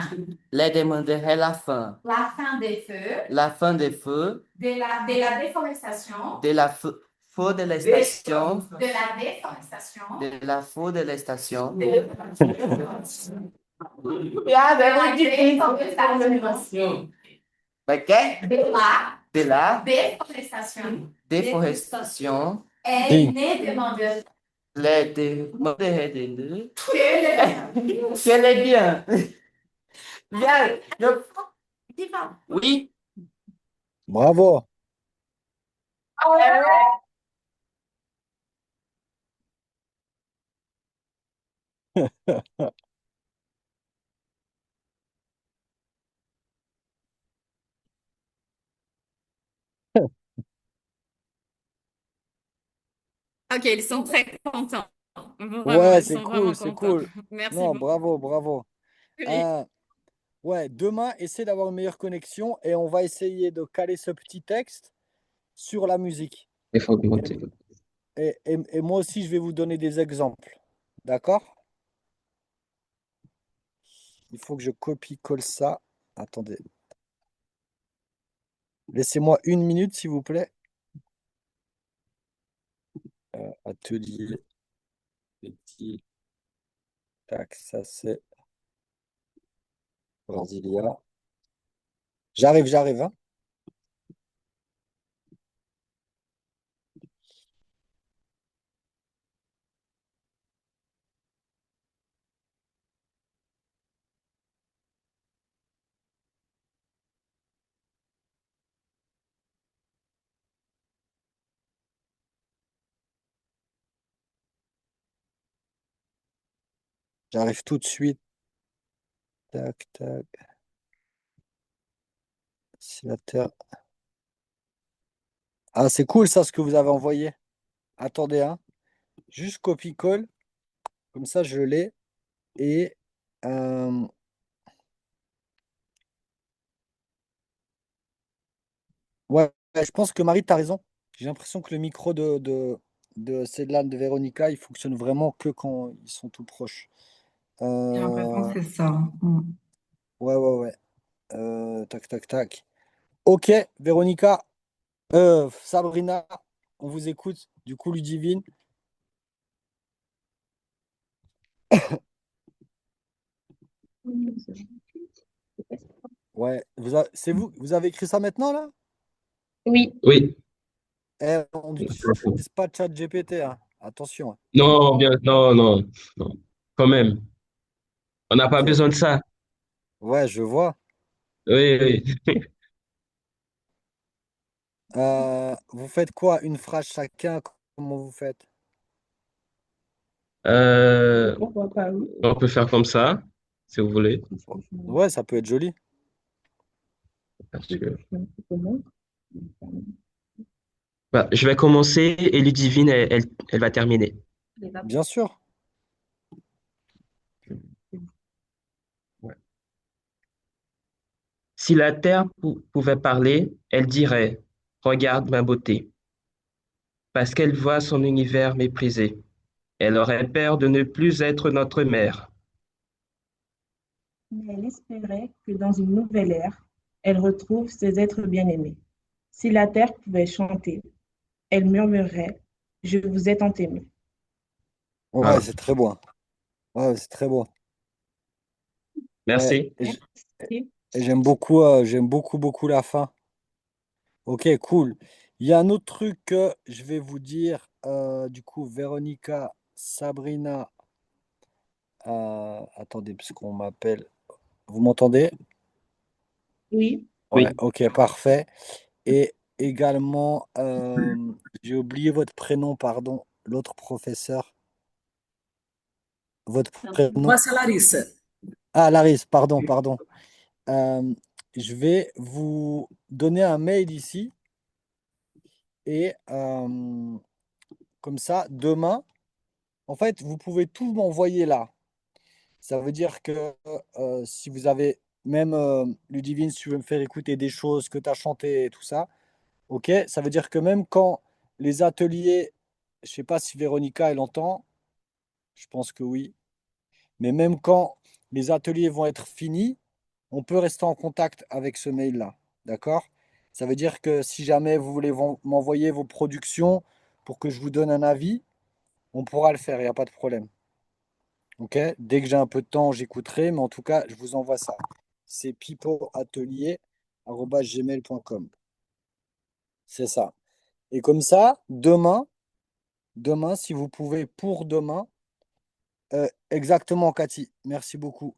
elle demanderait la fin. La fin des feux, La fin des feux, de la déforestation, de la feu de la station, de la déforestation, de la feu de la station. de la déforestation, Ok? De la déforestation, déforestation, elle ne demanderait les demanderait de nous. que C'est les bien. Bien. Oui. Bravo. Ok, ils sont très contents. Vraiment, Ouais, ils c'est sont cool, vraiment c'est contents. cool. Merci Non, beaucoup. bravo, bravo. Oui. Ouais, demain, essaie d'avoir une meilleure connexion et on va essayer de caler ce petit texte sur la musique. Il faut augmenter. Et moi aussi, je vais vous donner des exemples. D'accord? Il faut que je copie-colle ça. Attendez. Laissez-moi une minute, s'il vous plaît. Atelier. Petit. Tac, ça c'est Brasilia. J'arrive, hein. J'arrive tout de suite. Tac, tac. Si la terre. Ah, c'est cool ça, ce que vous avez envoyé. Attendez, hein. Juste copie-colle. Comme ça, je l'ai. Et ouais, je pense que Marie, tu as raison. J'ai l'impression que le micro de Cédlan, de Véronica, il fonctionne vraiment que quand ils sont tout proches. J'ai l'impression Euh, que c'est ça. Mm. ouais. Tac, tac, tac. Ok, Véronica, Sabrina, on vous écoute. Du coup, Ludivine. Ouais, c'est vous, vous avez écrit ça maintenant là? Oui. Oui. On n'utilise pas ChatGPT, hein. Attention, hein. Non, bien, non, non, non. Quand même. On n'a pas Ok. besoin de ça. Ouais, je vois. Oui, oui. Vous faites quoi? Une phrase chacun? Comment vous faites? Pourquoi pas, oui. On peut faire comme ça, si vous voulez. Ouais, ça peut être joli. Parce que- Bah, je vais commencer et Ludivine, elle va terminer. Bien sûr. Si la terre pouvait parler, elle dirait, regarde ma beauté, parce qu'elle voit son univers méprisé. Elle aurait peur de ne plus être notre mère. Mais elle espérait que dans une nouvelle ère, elle retrouve ses êtres bien-aimés. Si la terre pouvait chanter, elle murmurerait, je vous ai tant aimé. Ouais, Voilà. c'est très beau. Ouais, c'est très beau. Ouais, Merci. Merci. et j'aime beaucoup, beaucoup la fin. Ok, cool. Il y a un autre truc que je vais vous dire. Du coup, Véronica, Sabrina. Attendez, parce qu'on m'appelle. Vous m'entendez? Oui, Ouais, Oui. ok, parfait. Et également, j'ai oublié votre prénom, pardon. L'autre professeur. Votre prénom? Moi, c'est Larissa. Ah, Laris, pardon, pardon. Euh, je vais vous donner un mail ici. Et comme ça, demain, en fait, vous pouvez tout m'envoyer là. Ça veut dire que si vous avez, même Ludivine, si tu veux me faire écouter des choses que tu as chantées et tout ça, ok, ça veut dire que même quand les ateliers, je sais pas si Véronica, elle entend, je pense que oui, mais même quand les ateliers vont être finis, on peut rester en contact avec ce mail-là, d'accord? Ça veut dire que si jamais vous voulez m'envoyer vos productions pour que je vous donne un avis, on pourra le faire, il n'y a pas de problème. Ok? Dès que j'ai un peu de temps, j'écouterai, mais en tout cas, je vous envoie ça. C'est pipoatelier@gmail.com. C'est ça. Et comme ça, demain, si vous pouvez, pour demain, exactement, Cathy, merci beaucoup.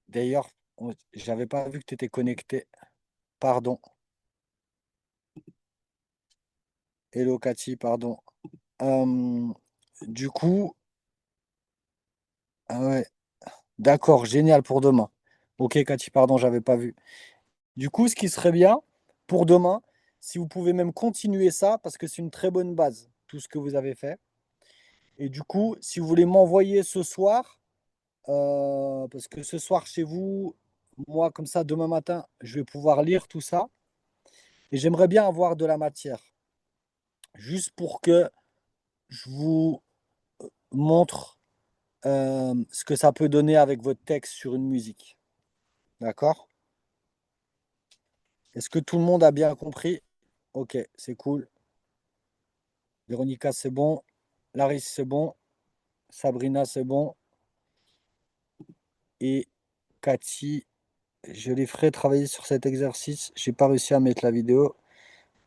D'ailleurs, j'avais pas vu que tu étais connecté. Pardon. Hello, Cathy, pardon. Euh, du coup, ah ouais, d'accord, génial pour demain. Ok, Cathy, pardon, j'avais pas vu. Du coup, ce qui serait bien pour demain, si vous pouvez même continuer ça, parce que c'est une très bonne base, tout ce que vous avez fait. Et du coup, si vous voulez m'envoyer ce soir, parce que ce soir chez vous, moi, comme ça, demain matin, je vais pouvoir lire tout ça. Et j'aimerais bien avoir de la matière, juste pour que je vous montre ce que ça peut donner avec votre texte sur une musique. D'accord? Est-ce que tout le monde a bien compris? Ok, c'est cool. Véronica, c'est bon. Laris, c'est bon. Sabrina, c'est bon. Et Cathy, je les ferai travailler sur cet exercice. J'ai pas réussi à mettre la vidéo.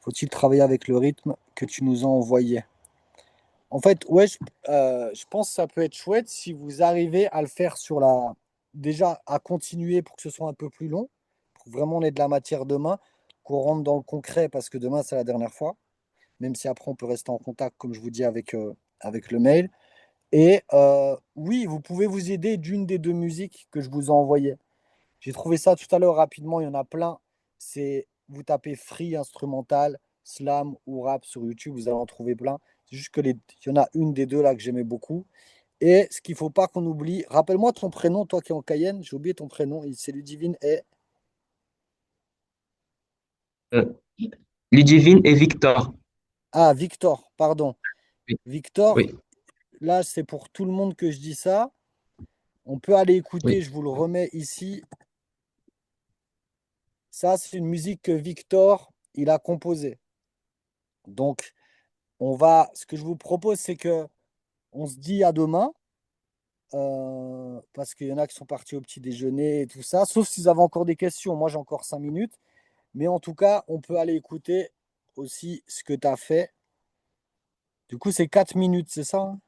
Faut-il travailler avec le rythme que tu nous as envoyé? En fait, ouais, je pense que ça peut être chouette si vous arrivez à le faire sur la. Déjà, à continuer pour que ce soit un peu plus long, pour vraiment on ait de la matière demain, qu'on rentre dans le concret parce que demain, c'est la dernière fois. Même si après, on peut rester en contact, comme je vous dis, avec le mail. Et oui, vous pouvez vous aider d'une des deux musiques que je vous ai envoyées. J'ai trouvé ça tout à l'heure rapidement, il y en a plein. Vous tapez free instrumental, slam ou rap sur YouTube, vous allez en trouver plein. C'est juste que il y en a une des deux là que j'aimais beaucoup. Et ce qu'il ne faut pas qu'on oublie, rappelle-moi ton prénom, toi qui es en Cayenne, j'ai oublié ton prénom, c'est Ludivine et. Euh, Ludivine et Victor. Ah, Victor, pardon. Oui. Victor, Oui. là c'est pour tout le monde que je dis ça. On peut aller écouter, Oui. je vous le remets ici. Ça, c'est une musique que Victor, il a composée. Donc, ce que je vous propose, c'est que on se dit à demain, parce qu'il y en a qui sont partis au petit déjeuner et tout ça, sauf s'ils avaient encore des questions. Moi, j'ai encore 5 minutes. Mais en tout cas, on peut aller écouter aussi ce que tu as fait. Du coup, c'est 4 minutes, c'est ça, hein?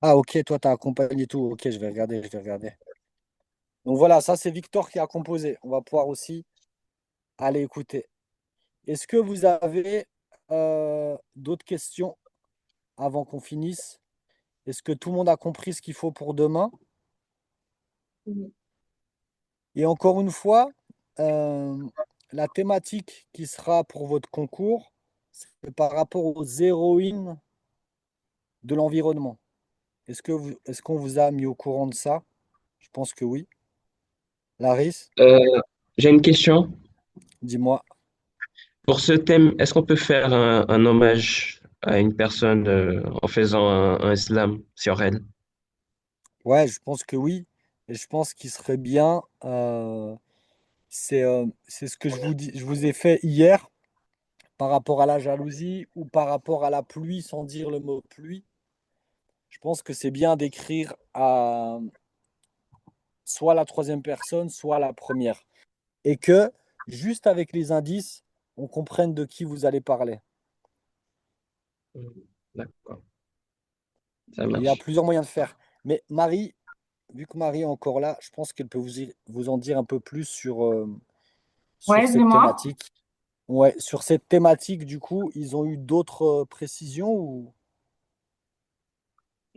Ah, ok, toi, tu as accompagné tout. Ok, je vais regarder, je vais regarder. Donc voilà, ça, c'est Victor qui a composé. On va pouvoir aussi aller écouter. Est-ce que vous avez d'autres questions avant qu'on finisse? Est-ce que tout le monde a compris ce qu'il faut pour demain? oui. Et encore une fois, euh, la thématique qui sera pour votre concours, c'est par rapport aux héroïnes de l'environnement. Est-ce qu'on vous a mis au courant de ça? Je pense que oui. Laris, Euh, j'ai une question. dis-moi. Pour ce thème, est-ce qu'on peut faire un hommage à une personne en faisant un slam sur elle? Ouais, je pense que oui. Et je pense qu'il serait bien. C'est ce que je vous ai fait hier par rapport à la jalousie ou par rapport à la pluie sans dire le mot pluie. Je pense que c'est bien d'écrire à soit la troisième personne, soit la première. Et que juste avec les indices, on comprenne de qui vous allez parler. D'accord, ça Il y a marche. plusieurs moyens de faire. Mais Marie, vu que Marie est encore là, je pense qu'elle peut vous en dire un peu plus sur Ouais, cette dis-moi. thématique. Ouais, sur cette thématique, du coup, ils ont eu d'autres précisions ou...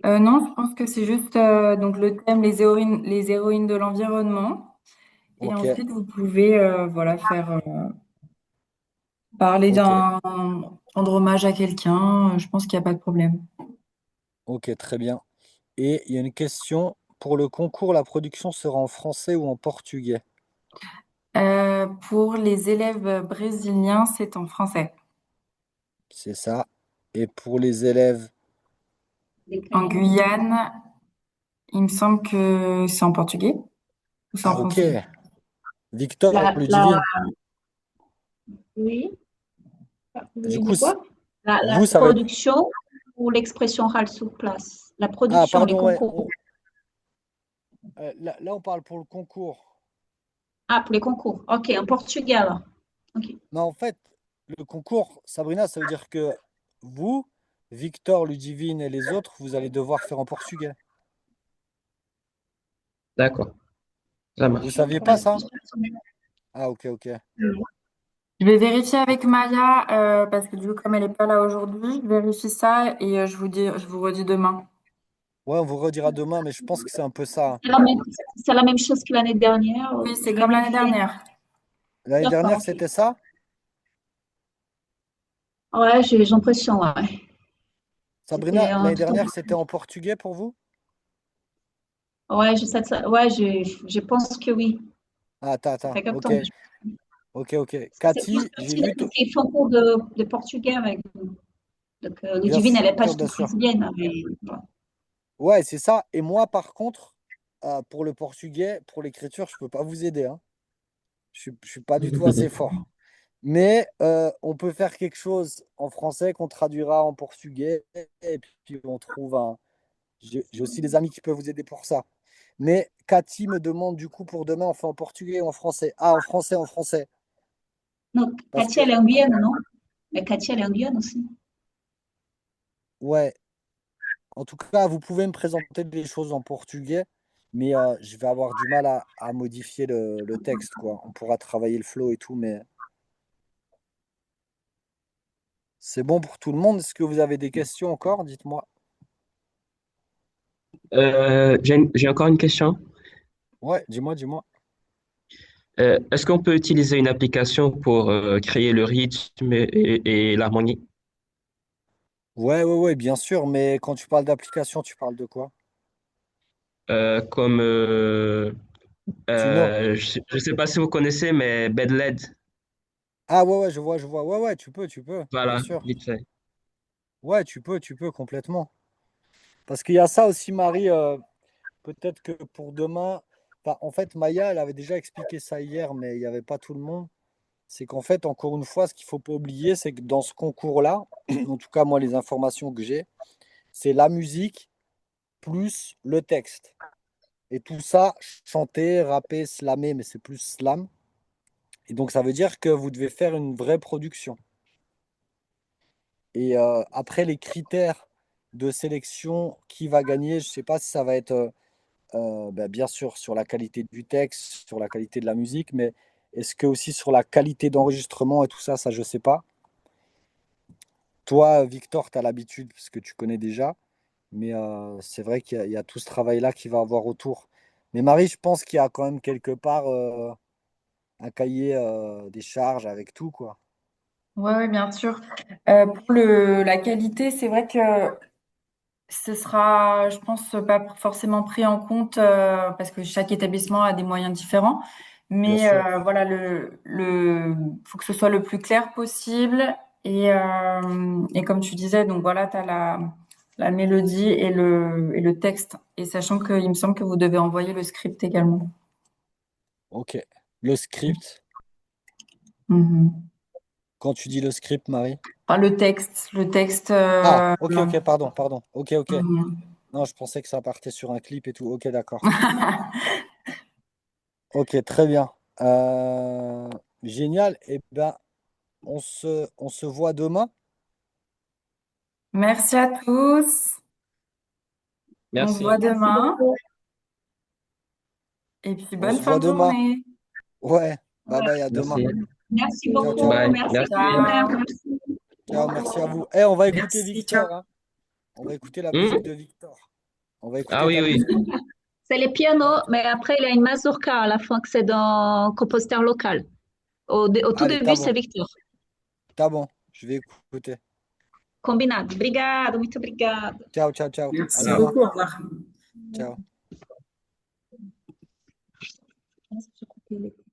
Non, je pense que c'est juste donc le thème les héroïnes de l'environnement. Et Ok, ensuite, vous pouvez voilà, faire parler ok, rendre hommage à quelqu'un. Je pense qu'il n'y a pas de problème. ok, très bien. Et il y a une question. Pour le concours, la production sera en français ou en portugais? Pour les élèves brésiliens, c'est en français. C'est ça. Et pour les élèves... En Guyane, il me semble que c'est en portugais ou c'est en Ah, ok. français. Victor, La, la, Ludivine. oui, vous Du avez coup, dit quoi? La vous, ça va être... production ou l'expression orale sur place? La Ah, production, les pardon, ouais. concours. Là, on parle pour le concours. Ah, pour les concours. OK, en portugais alors. OK. Mais en fait, le concours, Sabrina, ça veut dire que vous, Victor, Ludivine et les autres, vous allez devoir faire en portugais. D'accord, ça Vous marche. saviez pas ça? Ah, ok, ok. Je vais vérifier avec Maya parce que du coup, comme elle n'est pas là aujourd'hui, je vérifie ça et je vous redis demain. Ouais, on vous redira demain, mais je pense que c'est un peu ça. C'est la même chose que l'année dernière. Oui, Je c'est vais comme l'année vérifier. dernière. L'année D'accord, dernière, OK. c'était ça? Ouais, j'ai l'impression, ouais. Sabrina, C'était en l'année tout en... dernière, c'était en portugais pour vous? Ouais, ouais, je pense que oui. Ah, attends, Ça attends. fait quelque Ok, temps. ok, ok. C'est plus Cathy, j'ai facile vu... parce qu'ils font cours de portugais avec nous. Donc, Bien Ludivine, elle n'est pas sûr, du tout bien sûr. brésilienne, hein, mais bon. Ouais, c'est ça. Et moi, par contre, pour le portugais, pour l'écriture, je peux pas vous aider, hein. Je suis pas du tout assez fort. Mais on peut faire quelque chose en français qu'on traduira en portugais. Et puis on trouve un... J'ai aussi des amis qui peuvent vous aider pour ça. Mais Cathy me demande du coup pour demain, on fait en portugais ou en français? Ah, en français, en français. Non, Parce Katia, que, elle est en Guyane, non? Mais Katia, elle est en Guyane aussi. ouais, en tout cas, vous pouvez me présenter des choses en portugais, mais je vais avoir du mal à modifier le texte, quoi. On pourra travailler le flow et tout, mais c'est bon pour tout le monde. Est-ce que vous avez des questions encore? Dites-moi. J'ai encore une question. Ouais, dis-moi, dis-moi. Est-ce qu'on peut utiliser une application pour créer le rythme et l'harmonie? Ouais, ouais, ouais, bien sûr, mais quand tu parles d'application, tu parles de quoi? Comme, Suno. je sais pas si vous connaissez, mais Bedled, Ah ouais, ouais, je vois, je vois. Ouais, ouais, tu peux, bien voilà, sûr. vite fait. Ouais, tu peux complètement. Parce qu'il y a ça aussi, Marie, peut-être que pour demain, enfin, en fait, Maya, elle avait déjà expliqué ça hier, mais il n'y avait pas tout le monde. C'est qu'en fait, encore une fois, ce qu'il faut pas oublier, c'est que dans ce concours-là, en tout cas, moi, les informations que j'ai, c'est la musique plus le texte. Et tout ça, chanter, rapper, slammer, mais c'est plus slam. Et donc, ça veut dire que vous devez faire une vraie production. Et après, les critères de sélection, qui va gagner, je ne sais pas si ça va être bah, bien sûr sur la qualité du texte, sur la qualité de la musique, mais est-ce que aussi sur la qualité d'enregistrement et tout ça, ça je sais pas. Toi, Victor, tu as l'habitude parce que tu connais déjà, mais c'est vrai il y a tout ce travail-là qui va avoir autour. Mais Marie, je pense qu'il y a quand même quelque part un cahier des charges avec tout, quoi. Ouais, ouais, bien sûr. Pour la qualité, c'est vrai que ce sera, je pense, pas forcément pris en compte parce que chaque établissement a des moyens différents. Bien Mais sûr. voilà, faut que ce soit le plus clair possible. Et comme tu disais, donc voilà, tu as la mélodie et le texte. Et sachant qu'il me semble que vous devez envoyer le script également. Ok. Le script. Mhm. Quand tu dis le script, Marie? Enfin, le texte. Ah, ok, pardon. Ok. Mhm. Non, je pensais que ça partait sur un clip et tout. Ok, d'accord. Ok, très bien. Génial. Eh ben, on se voit demain. Merci à tous. On se voit Merci. Merci demain. beaucoup. Et puis, On bonne se fin voit de demain. journée. Ouais. Bye bye, à demain. Merci. Merci Ciao, beaucoup. ciao. Bye. Merci Merci. quand même. Ciao. Merci. Ciao, merci à vous. Eh, on va écouter Merci, ciao. Victor, hein. On va écouter la musique Hmm? de Victor. On va Ah écouter oui, ta oui. musique. C'est les pianos, Ciao, mais ciao. après, il y a une mazurka à la fin, que c'est dans compositeur local. Au tout Allez, début, c'est Victor. Tá bom. Je vais écouter. Combinado. Obrigado, muito obrigada. Ciao. À Merci demain. beaucoup. Au revoir. Ciao. Est-ce que j'ai coupé les-